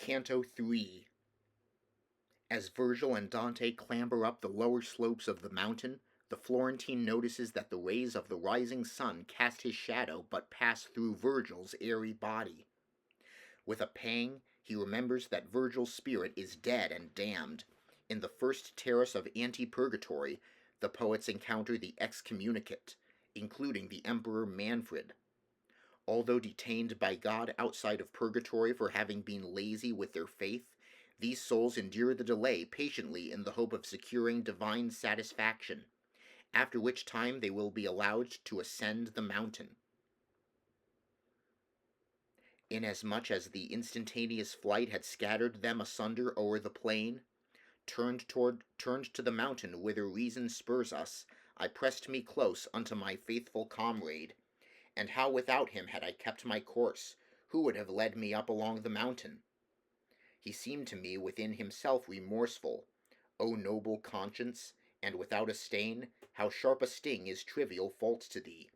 Canto 3. As Virgil and Dante clamber up the lower slopes of the mountain, the Florentine notices that the rays of the rising sun cast his shadow but pass through Virgil's airy body. With a pang, he remembers that Virgil's spirit is dead and damned. In the first terrace of Purgatorio, the poets encounter the excommunicate, including the Emperor Manfred. Although detained by God outside of Purgatory for having been lazy with their faith, these souls endure the delay patiently in the hope of securing divine satisfaction, after which time they will be allowed to ascend the mountain. Inasmuch as the instantaneous flight had scattered them asunder o'er the plain, turned to the mountain whither reason spurs us, I pressed me close unto my faithful comrade. And how without him had I kept my course? Who would have led me up along the mountain? He seemed to me within himself remorseful. O noble conscience, and without a stain, how sharp a sting is trivial fault to thee!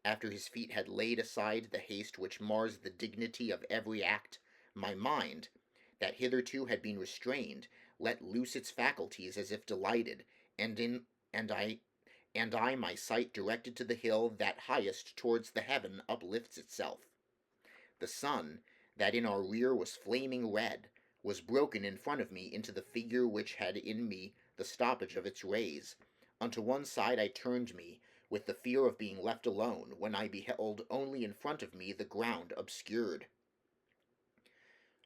After his feet had laid aside the haste which mars the dignity of every act, my mind, that hitherto had been restrained, let loose its faculties as if delighted, and I my sight directed to the hill that highest towards the heaven uplifts itself. The sun, that in our rear was flaming red, was broken in front of me into the figure which had in me the stoppage of its rays. Unto one side I turned me, with the fear of being left alone, when I beheld only in front of me the ground obscured.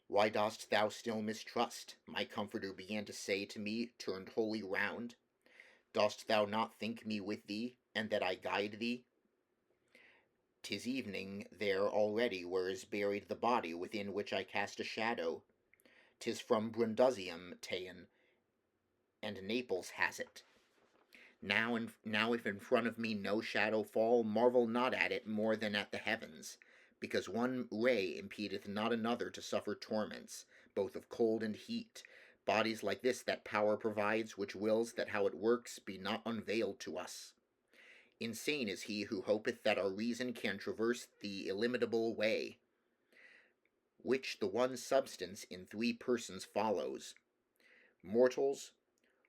Why dost thou still mistrust? My comforter began to say to me, turned wholly round. Dost thou not think me with thee, and that I guide thee? 'Tis evening there already, where is buried the body within which I cast a shadow. 'Tis from Brundusium ta'en, and Naples has it. Now if in front of me no shadow fall, marvel not at it more than at the heavens, because one ray impedeth not another to suffer torments, both of cold and heat. Bodies like this that power provides, which wills that how it works be not unveiled to us. Insane is he who hopeth that our reason can traverse the illimitable way, which the one substance in three persons follows. Mortals,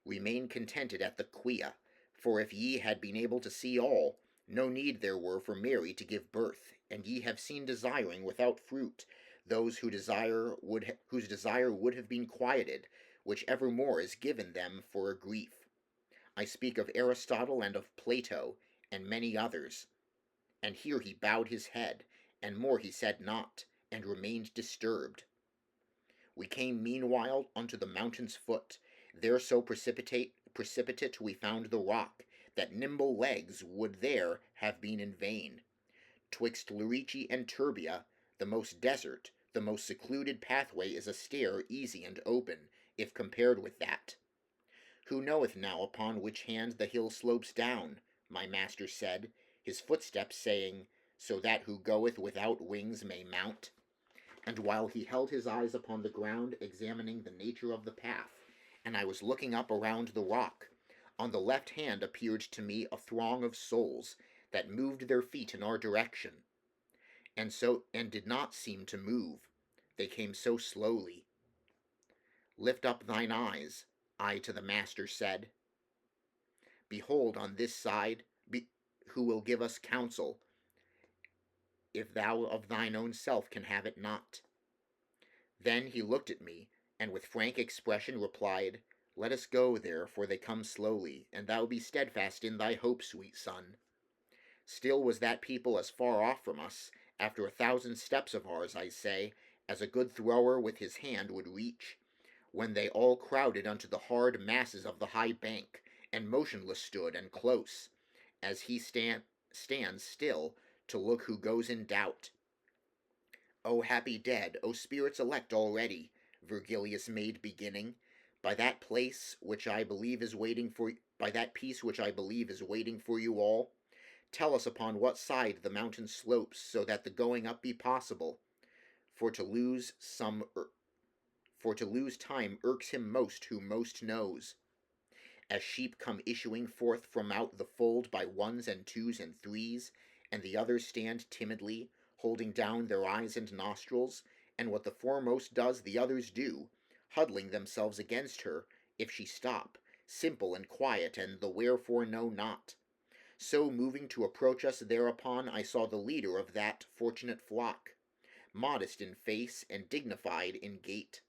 remain contented at the quia, for if ye had been able to see all, no need there were for Mary to give birth, and ye have seen desiring without fruit, those whose desire would have been quieted, which evermore is given them for a grief. I speak of Aristotle and of Plato, and many others. And here he bowed his head, and more he said not, and remained disturbed. We came meanwhile unto the mountain's foot. There so precipitate we found the rock, that nimble legs would there have been in vain. Twixt Lerici and Turbia, the most desert, the most secluded pathway is a stair easy and open, if compared with that. Who knoweth now upon which hand the hill slopes down? My master said, his footsteps saying, so that who goeth without wings may mount. And while he held his eyes upon the ground, examining the nature of the path, and I was looking up around the rock, on the left hand appeared to me a throng of souls that moved their feet in our direction, and did not seem to move. They came so slowly. Lift up thine eyes, I to the master said. Behold on this side who will give us counsel, if thou of thine own self can have it not. Then he looked at me, and with frank expression replied, let us go there, for they come slowly, and thou be steadfast in thy hope, sweet son. Still was that people as far off from us, after 1,000 steps of ours, I say, as a good thrower with his hand would reach, when they all crowded unto the hard masses of the high bank, and motionless stood and close, as he stands still to look who goes in doubt. O happy dead, O spirits elect already, Virgilius made beginning, by that peace which I believe is waiting for you all, tell us upon what side the mountain slopes, so that the going up be possible. For to lose time irks him most who most knows. As sheep come issuing forth from out the fold by ones and twos and threes, and the others stand timidly, holding down their eyes and nostrils, and what the foremost does the others do, huddling themselves against her, if she stop, simple and quiet, and the wherefore know not. So moving to approach us thereupon, I saw the leader of that fortunate flock, modest in face and dignified in gait.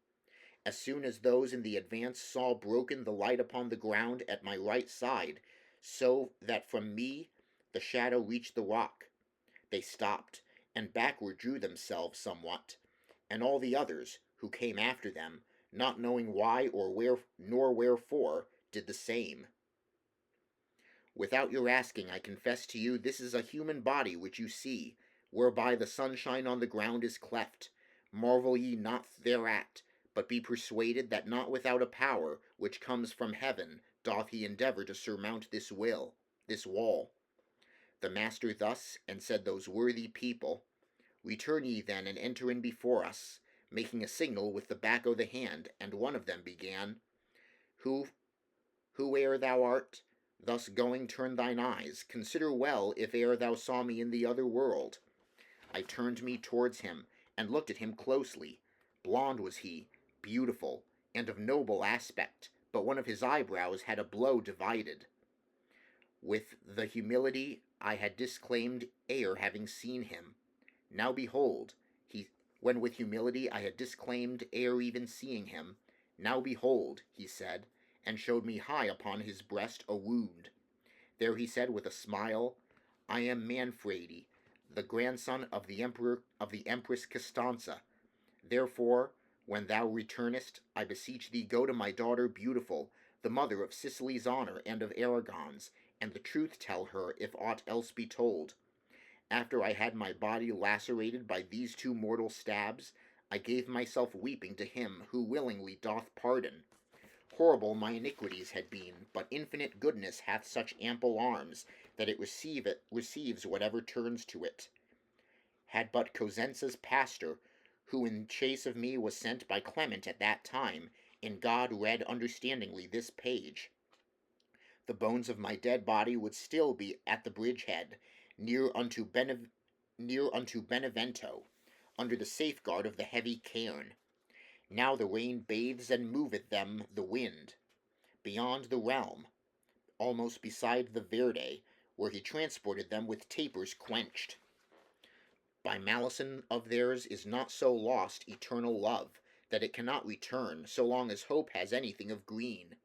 As soon as those in the advance saw broken the light upon the ground at my right side, so that from me the shadow reached the rock, they stopped, and backward drew themselves somewhat, and all the others, who came after them, not knowing why or where nor wherefore, did the same. Without your asking, I confess to you, this is a human body which you see, whereby the sunshine on the ground is cleft. Marvel ye not thereat, but be persuaded that not without a power which comes from heaven doth he endeavour to surmount this wall. The master thus, and said those worthy people, Return ye then, and enter in before us, making a signal with the back of the hand, and one of them began, Whoe'er thou art, thus going turn thine eyes, consider well if e'er thou saw me in the other world. I turned me towards him, and looked at him closely. Blond was he, beautiful, and of noble aspect, but one of his eyebrows had a blow divided. With the humility I had disclaimed ere having seen him. Now behold, when with humility I had disclaimed ere even seeing him, now behold, he said, and showed me high upon his breast a wound. There he said with a smile, I am Manfredi, the grandson of the Empress Costanza. Therefore, when thou returnest, I beseech thee go to my daughter beautiful, the mother of Sicily's honour and of Aragon's, and the truth tell her if aught else be told. After I had my body lacerated by these two mortal stabs, I gave myself weeping to him who willingly doth pardon. Horrible my iniquities had been, but infinite goodness hath such ample arms that it receives whatever turns to it. Had but Cosenza's pastor, who in chase of me was sent by Clement at that time, in God read understandingly this page, the bones of my dead body would still be at the bridgehead, near unto Benevento, under the safeguard of the heavy cairn. Now the rain bathes and moveth them the wind. Beyond the realm, almost beside the Verde, where he transported them with tapers quenched. By malison of theirs is not so lost eternal love, that it cannot return, so long as hope has anything of green.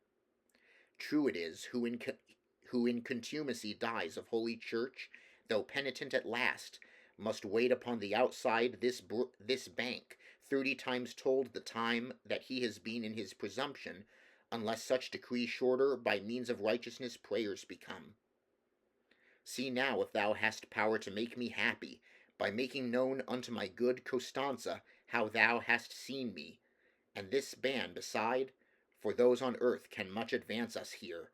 True it is, who in contumacy dies of holy church, though penitent at last, must wait upon the outside this bank, 30 times told the time that he has been in his presumption, unless such decree shorter by means of righteousness prayers become. See now if thou hast power to make me happy, by making known unto my good Costanza how thou hast seen me, and this band beside, for those on earth can much advance us here.